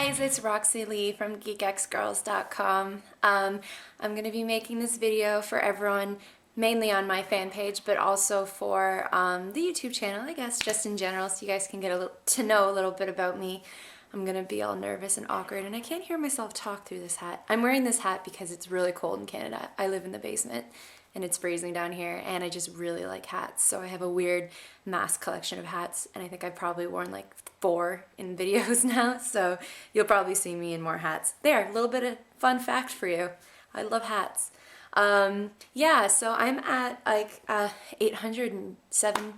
guys, it's Roxy Lee from geekxgirls.com. I'm going to be making this video for everyone, mainly on my fan page, but also for the YouTube channel, I guess, just in general, so you guys can get to know a little bit about me. I'm going to be all nervous and awkward, and I can't hear myself talk through this hat. I'm wearing this hat because it's really cold in Canada. I live in the basement, and it's freezing down here, and I just really like hats. So I have a weird mass collection of hats, and I think I've probably worn like 4 in videos now, so you'll probably see me in more hats. There, a little bit of fun fact for you. I love hats. Yeah, so I'm at like 807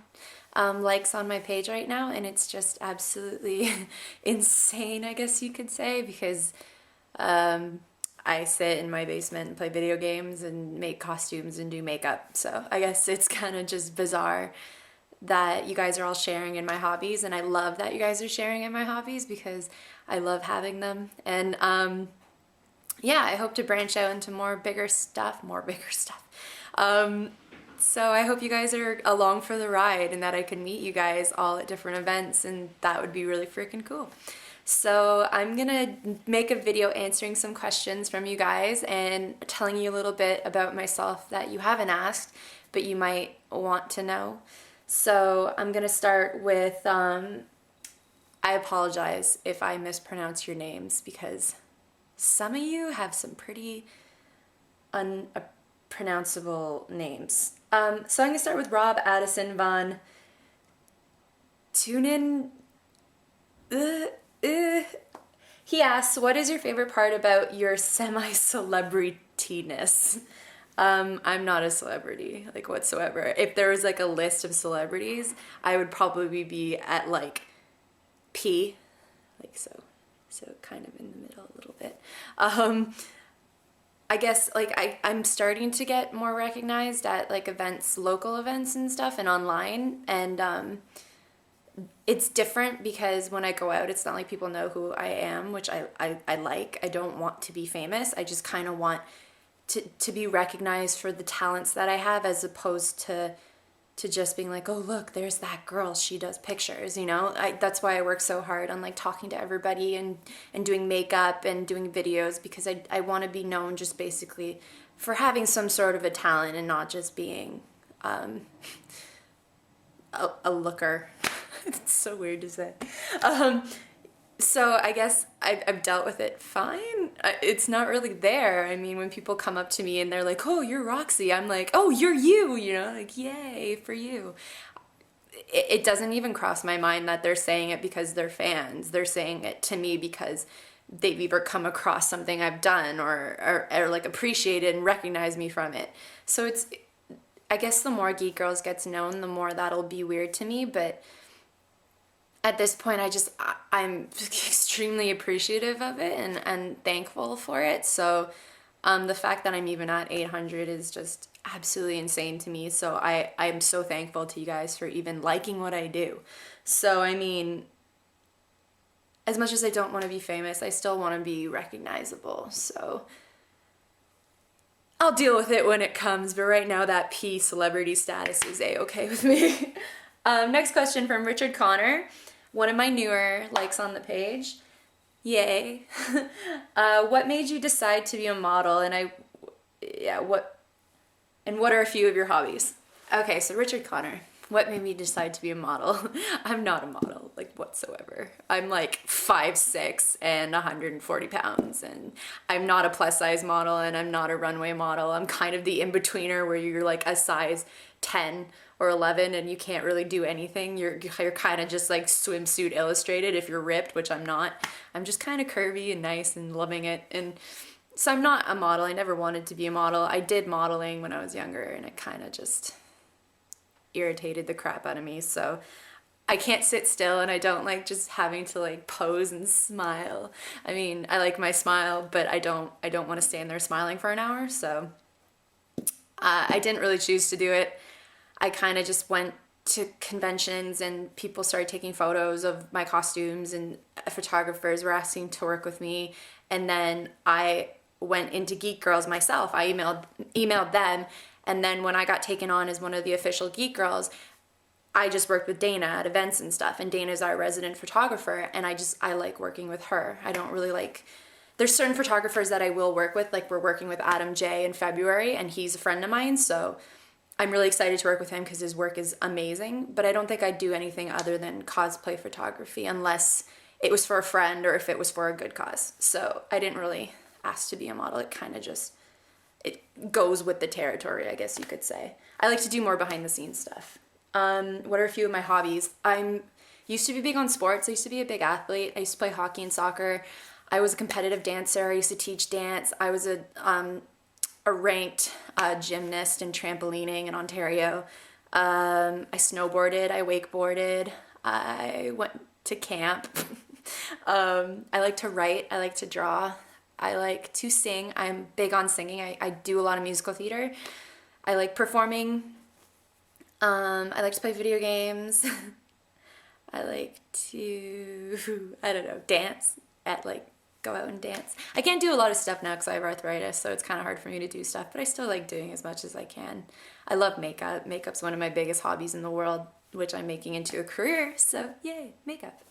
likes on my page right now, and it's just absolutely insane, I guess you could say, because I sit in my basement and play video games and make costumes and do makeup. So I guess it's kind of just bizarre that you guys are all sharing in my hobbies, and I love that you guys are sharing in my hobbies because I love having them. And yeah, I hope to branch out into more bigger stuff. So I hope you guys are along for the ride and that I can meet you guys all at different events, and that would be really freaking cool. So I'm gonna make a video answering some questions from you guys and telling you a little bit about myself that you haven't asked, but you might want to know. So I'm gonna start with, I apologize if I mispronounce your names because some of you have some pretty unpronounceable names. So I'm gonna start with Rob Addison Von Tunin. He asks, what is your favorite part about your semi-celebrityness? I'm not a celebrity, like, whatsoever. If there was like a list of celebrities, I would probably be at like P, like so kind of in the middle a little bit. I guess like I'm starting to get more recognized at like events, local events and stuff, and online, and it's different because when I go out, it's not like people know who I am, which I like. I don't want to be famous. I just kind of want to be recognized for the talents that I have, as opposed to just being like, oh, look, there's that girl, she does pictures, you know? That's why I work so hard on like talking to everybody and doing makeup and doing videos, because I want to be known just basically for having some sort of a talent and not just being a looker. It's so weird to say. So I guess I've dealt with it fine. It's not really there. I mean, when people come up to me and they're like, oh, you're Roxy, I'm like, oh, you're you, you know, like, yay for you. It doesn't even cross my mind that they're saying it because they're fans. They're saying it to me because they've either come across something I've done or like appreciate it and recognize me from it. So it's, I guess the more Geek Girls gets known, the more that'll be weird to me, but at this point, I'm extremely appreciative of it and thankful for it. So the fact that I'm even at 800 is just absolutely insane to me. So I'm so thankful to you guys for even liking what I do. So, I mean, as much as I don't want to be famous, I still want to be recognizable. So I'll deal with it when it comes. But right now, that P celebrity status is A-okay with me. Next question from Richard Connor. One of my newer likes on the page. Yay. What made you decide to be a model? And what are a few of your hobbies? Okay, so Richard Connor, what made me decide to be a model? I'm not a model, like, whatsoever. I'm like 5'6" and 140 pounds, and I'm not a plus size model, and I'm not a runway model. I'm kind of the in-betweener where you're like a size 10 or 11 and you can't really do anything. You're kind of just like swimsuit illustrated if you're ripped, which I'm not. I'm just kind of curvy and nice and loving it. And so I'm not a model. I never wanted to be a model. I did modeling when I was younger, and it kind of just irritated the crap out of me. So I can't sit still, and I don't like just having to like pose and smile. I mean, I like my smile, but I don't want to stand there smiling for an hour. So I didn't really choose to do it. I kind of just went to conventions and people started taking photos of my costumes, and photographers were asking to work with me. And then I went into Geek Girls myself. I emailed them, and then when I got taken on as one of the official Geek Girls, I just worked with Dana at events and stuff, and Dana's our resident photographer, and I like working with her. I don't really like, there's certain photographers that I will work with, like we're working with Adam J in February, and he's a friend of mine, so I'm really excited to work with him because his work is amazing, but I don't think I'd do anything other than cosplay photography unless it was for a friend or if it was for a good cause. So I didn't really ask to be a model. It kind of just, it goes with the territory, I guess you could say. I like to do more behind the scenes stuff. What are a few of my hobbies? I'm used to be big on sports. I used to be a big athlete. I used to play hockey and soccer. I was a competitive dancer. I used to teach dance. I was a ranked gymnast in trampolining in Ontario. I snowboarded. I wakeboarded. I went to camp. I like to write. I like to draw. I like to sing. I'm big on singing. I do a lot of musical theater. I like performing. I like to play video games. I like to, I don't know, dance go out and dance. I can't do a lot of stuff now because I have arthritis, so it's kind of hard for me to do stuff, but I still like doing as much as I can. I love makeup. Makeup's one of my biggest hobbies in the world, which I'm making into a career, so yay, makeup.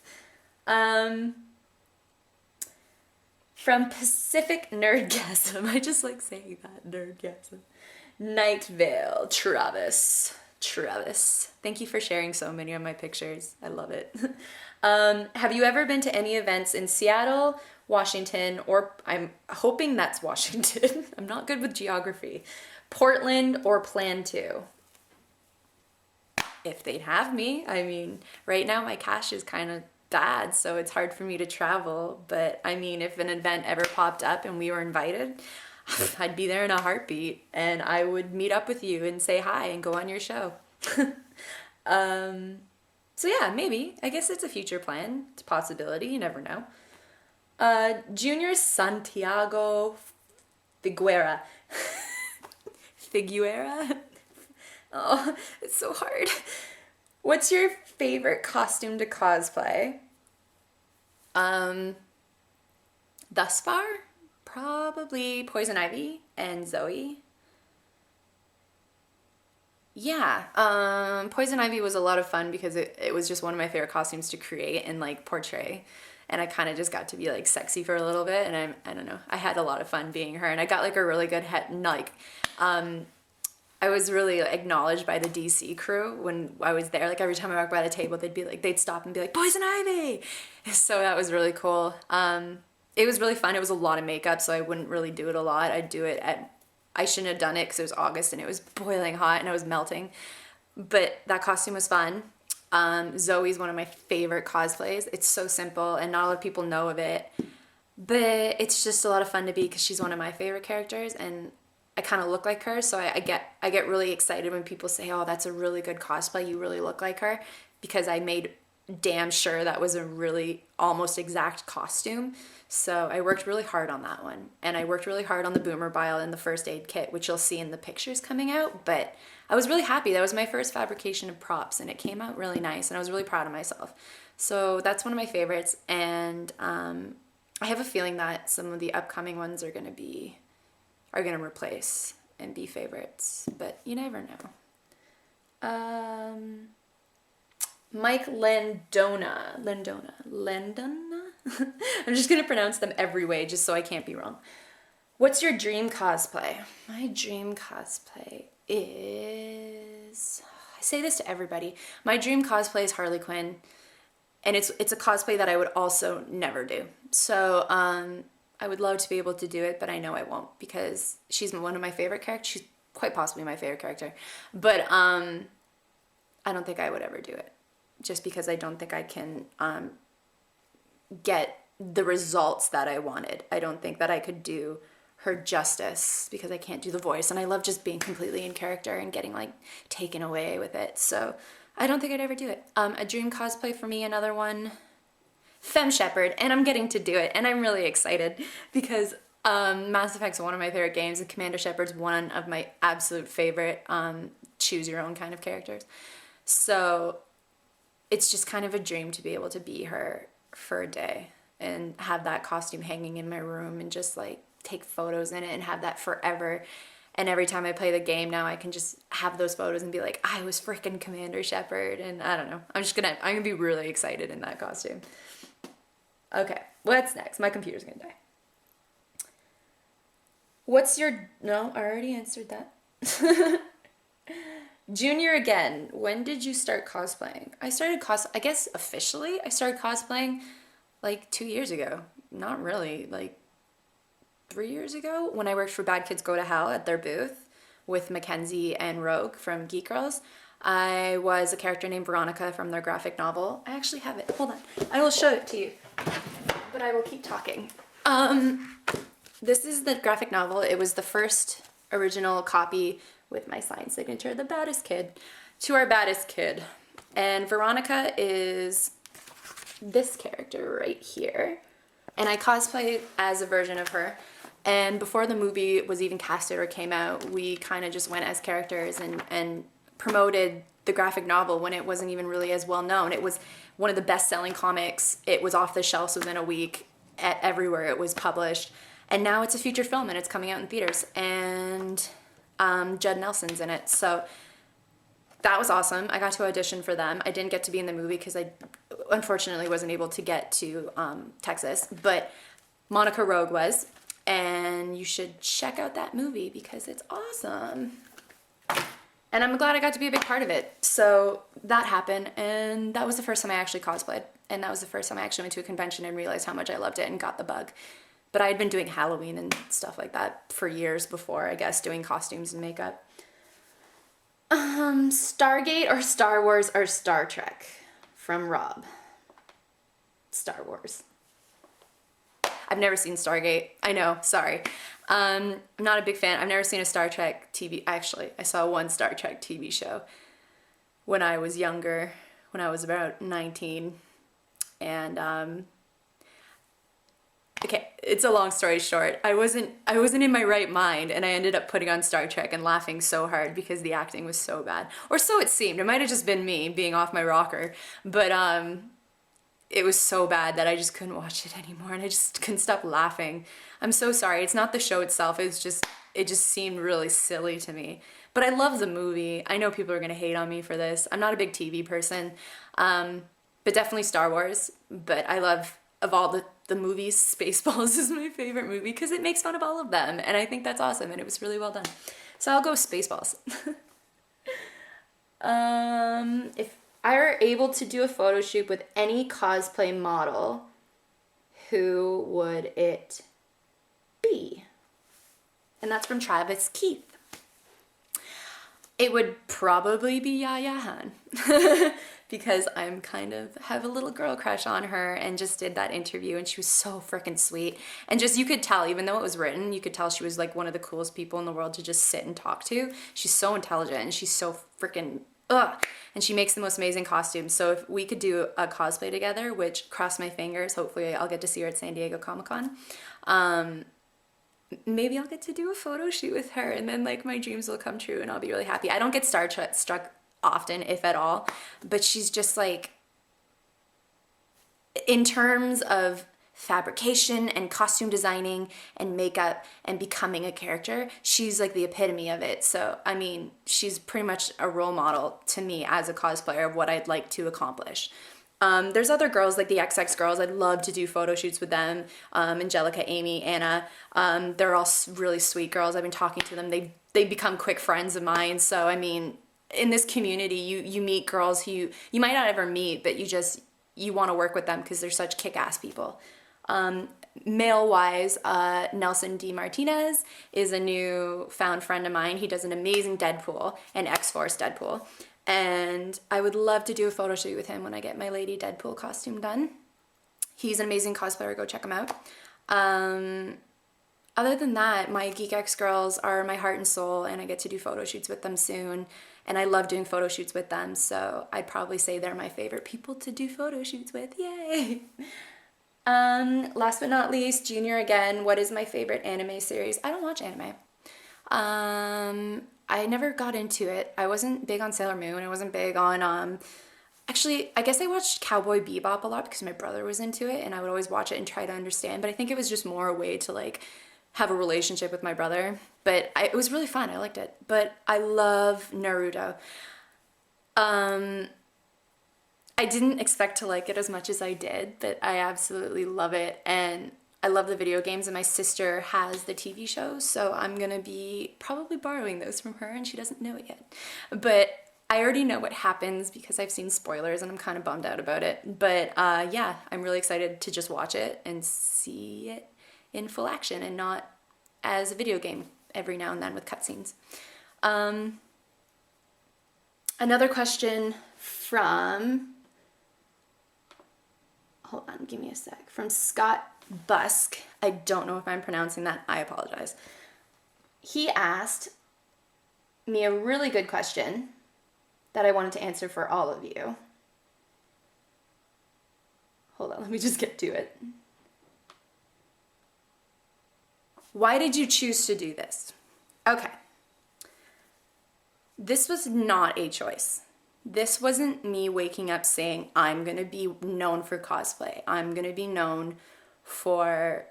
From Pacific Nerdgasm, I just like saying that, Nerdgasm. Night Vale, Travis. Thank you for sharing so many of my pictures. I love it. Have you ever been to any events in Seattle, Washington, or I'm hoping that's Washington. I'm not good with geography. Portland, or plan to? If they'd have me. I mean, right now my cash is kind of bad, so it's hard for me to travel. But I mean, if an event ever popped up and we were invited, I'd be there in a heartbeat, and I would meet up with you and say hi and go on your show. So yeah, maybe. I guess it's a future plan. It's a possibility. You never know. Junior Santiago Figuera. Figuera? Oh, it's so hard. What's your favorite costume to cosplay? Thus far? Probably Poison Ivy and Zoe. Yeah, Poison Ivy was a lot of fun because it was just one of my favorite costumes to create and like portray. And I kind of just got to be like sexy for a little bit, and I don't know, I had a lot of fun being her, and I got like a really good head, I was really acknowledged by the DC crew when I was there. Like every time I walked by the table, they'd stop and be like, Poison Ivy! So that was really cool. It was really fun. It was a lot of makeup, so I wouldn't really do it a lot. I shouldn't have done it because it was August and it was boiling hot and I was melting. But that costume was fun. Zoe's one of my favorite cosplays. It's so simple and not a lot of people know of it. But it's just a lot of fun to be because she's one of my favorite characters and I kind of look like her. So I get really excited when people say, oh, that's a really good cosplay. You really look like her, because I made damn sure that was a really almost exact costume. So I worked really hard on that one. And I worked really hard on the boomer bile and the first aid kit, which you'll see in the pictures coming out. But I was really happy. That was my first fabrication of props and it came out really nice and I was really proud of myself. So that's one of my favorites. And I have a feeling that some of the upcoming ones are gonna replace and be favorites, but you never know. Mike Landona. I'm just gonna pronounce them every way just so I can't be wrong. What's your dream cosplay? My dream cosplay is, I say this to everybody, my dream cosplay is Harley Quinn, and it's a cosplay that I would also never do. So I would love to be able to do it, but I know I won't because she's one of my favorite characters. She's quite possibly my favorite character, but I don't think I would ever do it just because I don't think I can get the results that I wanted. I don't think that I could do her justice because I can't do the voice, and I love just being completely in character and getting like taken away with it. So I don't think I'd ever do it. A dream cosplay for me, another one, Femme Shepherd, and I'm getting to do it, and I'm really excited because Mass Effect's one of my favorite games, and Commander Shepard's one of my absolute favorite choose your own kind of characters. So it's just kind of a dream to be able to be her for a day and have that costume hanging in my room and just like take photos in it and have that forever And every time I play the game now, I can just have those photos and be like, I was freaking Commander Shepard. And I don't know. I'm gonna be really excited in that costume. Okay, what's next? My computer's gonna die. No, I already answered that. Junior again, when did you start cosplaying? I guess officially, I started cosplaying like 2 years ago. Not really, like 3 years ago when I worked for Bad Kids Go to Hell at their booth with Mackenzie and Rogue from Geek Girls. I was a character named Veronica from their graphic novel. I actually have it. Hold on. I will show it to you. But I will keep talking. This is the graphic novel. It was the first original copy with my signed signature, The Baddest Kid, To Our Baddest Kid. And Veronica is this character right here. And I cosplayed as a version of her. And before the movie was even casted or came out, we kind of just went as characters and promoted the graphic novel when it wasn't even really as well known. It was one of the best-selling comics. It was off the shelves within a week everywhere it was published. And now it's a feature film and it's coming out in theaters. And Judd Nelson's in it. So that was awesome. I got to audition for them. I didn't get to be in the movie because I unfortunately wasn't able to get to Texas. But Monica Rogue was. And you should check out that movie because it's awesome. And I'm glad I got to be a big part of it. So that happened, and that was the first time I actually cosplayed. And that was the first time I actually went to a convention and realized how much I loved it and got the bug. But I had been doing Halloween and stuff like that for years before, I guess, doing costumes and makeup. Stargate or Star Wars or Star Trek? From Rob. Star Wars. I've never seen Stargate. I know, sorry. I'm not a big fan. I've never seen a Star Trek TV. Actually, I saw one Star Trek TV show when I was younger, when I was about 19. And okay, it's a long story short. I wasn't in my right mind, and I ended up putting on Star Trek and laughing so hard because the acting was so bad. Or so it seemed. It might have just been me being off my rocker, but it was so bad that I just couldn't watch it anymore, and I just couldn't stop laughing. I'm so sorry. It's not the show itself. It just seemed really silly to me. But I love the movie. I know people are gonna hate on me for this. I'm not a big TV person, but definitely Star Wars. But I love, of all the movies, Spaceballs is my favorite movie because it makes fun of all of them, and I think that's awesome, and it was really well done. So I'll go Spaceballs. If I were able to do a photo shoot with any cosplay model, who would it be? And that's from Travis Keith. It would probably be Yaya Han because I'm kind of have a little girl crush on her and just did that interview, and she was so freaking sweet. And just, you could tell, even though it was written, you could tell she was like one of the coolest people in the world to just sit and talk to. She's so intelligent and she's so freaking and she makes the most amazing costumes. So if we could do a cosplay together, which, cross my fingers, hopefully I'll get to see her at San Diego Comic-Con. Maybe I'll get to do a photo shoot with her, and then like my dreams will come true and I'll be really happy. I don't get struck often, if at all, but she's just like, in terms of fabrication and costume designing and makeup and becoming a character, she's like the epitome of it. So, I mean, she's pretty much a role model to me as a cosplayer of what I'd like to accomplish. There's other girls like the XX girls. I'd love to do photo shoots with them. Angelica, Amy, Anna. They're all really sweet girls. I've been talking to them. They become quick friends of mine. So, I mean, in this community, you meet girls who you might not ever meet, but you want to work with them because they're such kick-ass people. Male-wise, Nelson D. Martinez is a new found friend of mine. He does an amazing Deadpool, an X-Force Deadpool. And I would love to do a photo shoot with him when I get my Lady Deadpool costume done. He's an amazing cosplayer. Go check him out. Other than that, my Geek X girls are my heart and soul, and I get to do photo shoots with them soon. And I love doing photo shoots with them, so I'd probably say they're my favorite people to do photo shoots with. Yay! Last but not least, Junior again. What is my favorite anime series? I don't watch anime. I never got into it. I wasn't big on Sailor Moon. I wasn't big on, actually, I guess I watched Cowboy Bebop a lot because my brother was into it, and I would always watch it and try to understand, but I think it was just more a way to, like, have a relationship with my brother, but it was really fun. I liked it. But I love Naruto. I didn't expect to like it as much as I did, but I absolutely love it. And I love the video games, and my sister has the TV shows, so I'm gonna be probably borrowing those from her, and she doesn't know it yet. But I already know what happens because I've seen spoilers, and I'm kind of bummed out about it. But yeah, I'm really excited to just watch it and see it in full action and not as a video game every now and then with cutscenes. Another question from, hold on, give me a sec, from Scott Busk. I don't know if I'm pronouncing that. I apologize. He asked me a really good question that I wanted to answer for all of you. Hold on, let me just get to it. Why did you choose to do this? Okay. This was not a choice. This wasn't me waking up saying, I'm going to be known for cosplay. I'm going to be known for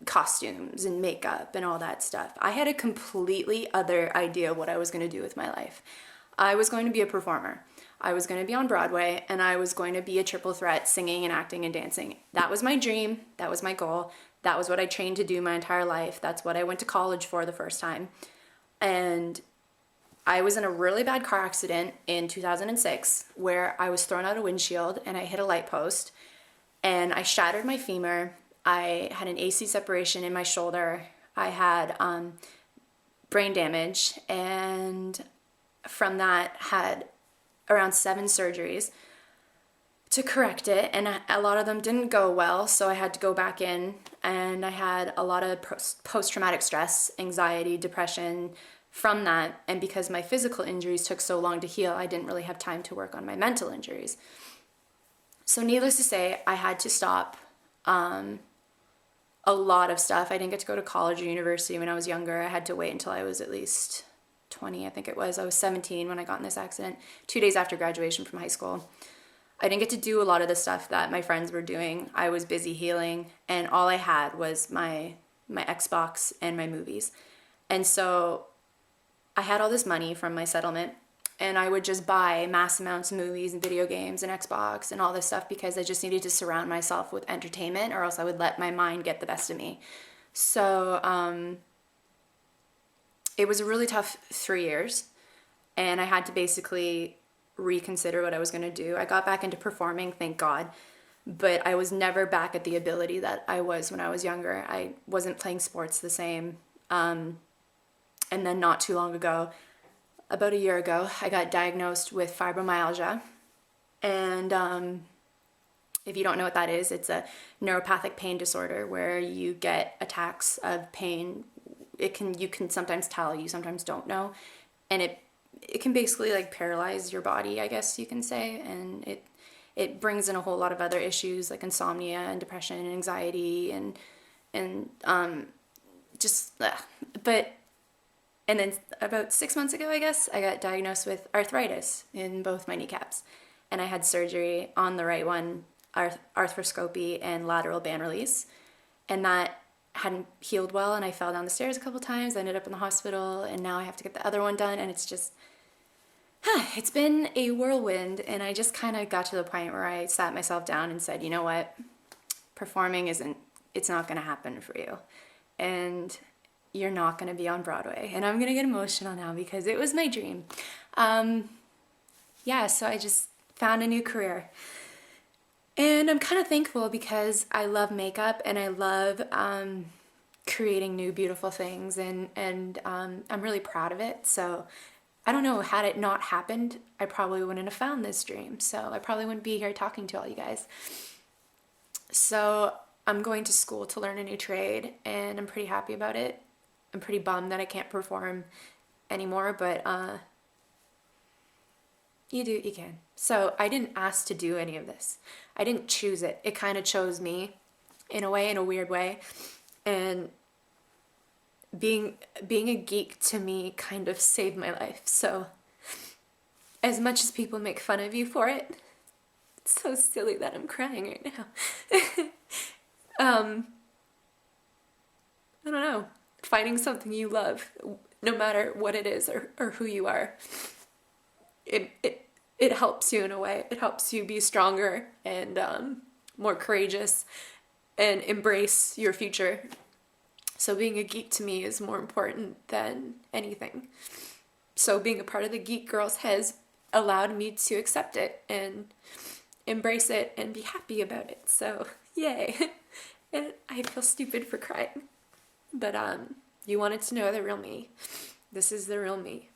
costumes and makeup and all that stuff. I had a completely other idea of what I was going to do with my life. I was going to be a performer. I was going to be on Broadway, and I was going to be a triple threat, singing and acting and dancing. That was my dream. That was my goal. That was what I trained to do my entire life. That's what I went to college for the first time. And I was in a really bad car accident in 2006 where I was thrown out a windshield and I hit a light post and I shattered my femur. I had an AC separation in my shoulder. I had brain damage, and from that had around 7 surgeries to correct it, and a lot of them didn't go well, so I had to go back in, and I had a lot of post-traumatic stress, anxiety, depression from that. And because my physical injuries took so long to heal, I didn't really have time to work on my mental injuries. So needless to say, I had to stop a lot of stuff. I didn't get to go to college or university when I was younger. I had to wait until I was at least 20, I think it was. I was 17 when I got in this accident, 2 days after graduation from high school. I didn't get to do a lot of the stuff that my friends were doing. I was busy healing, and all I had was my Xbox and my movies. And so I had all this money from my settlement, and I would just buy mass amounts of movies and video games and Xbox and all this stuff because I just needed to surround myself with entertainment, or else I would let my mind get the best of me. So it was a really tough 3 years, and I had to basically reconsider what I was going to do. I got back into performing, thank God, but I was never back at the ability that I was when I was younger. I wasn't playing sports the same. And then not too long ago, about a year ago, I got diagnosed with fibromyalgia. And if you don't know what that is, it's a neuropathic pain disorder where you get attacks of pain. You can sometimes tell, you sometimes don't know. And it can basically like paralyze your body, I guess you can say. And it brings in a whole lot of other issues like insomnia and depression and anxiety and and then about 6 months ago, I guess, I got diagnosed with arthritis in both my kneecaps. And I had surgery on the right one, arthroscopy and lateral band release. And that hadn't healed well, and I fell down the stairs a couple times. I ended up in the hospital, and now I have to get the other one done. And it's just, it's been a whirlwind. And I just kind of got to the point where I sat myself down and said, you know what? Performing it's not going to happen for you. And you're not going to be on Broadway. And I'm going to get emotional now because it was my dream. So I just found a new career. And I'm kind of thankful because I love makeup and I love creating new beautiful things, and I'm really proud of it. So I don't know, had it not happened, I probably wouldn't have found this dream. So I probably wouldn't be here talking to all you guys. So I'm going to school to learn a new trade, and I'm pretty happy about it. I'm pretty bummed that I can't perform anymore, but you can. So I didn't ask to do any of this. I didn't choose it. It kind of chose me in a way, in a weird way. And being a geek to me kind of saved my life. So as much as people make fun of you for it, it's so silly that I'm crying right now. I don't know, finding something you love, no matter what it is or who you are. It helps you in a way. It helps you be stronger and more courageous and embrace your future. So being a geek to me is more important than anything. So being a part of the Geek Girls has allowed me to accept it and embrace it and be happy about it. So yay. And I feel stupid for crying. But you wanted to know the real me. This is the real me.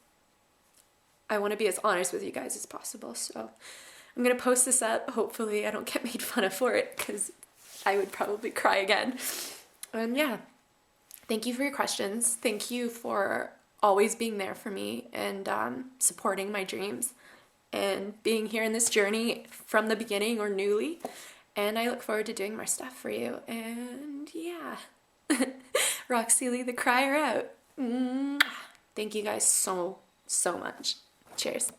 I want to be as honest with you guys as possible. So I'm going to post this up. Hopefully I don't get made fun of for it, because I would probably cry again. And yeah, thank you for your questions. Thank you for always being there for me and supporting my dreams and being here in this journey from the beginning or newly. And I look forward to doing more stuff for you. And yeah, Roxy Lee the crier out. Thank you guys so much. Cheers.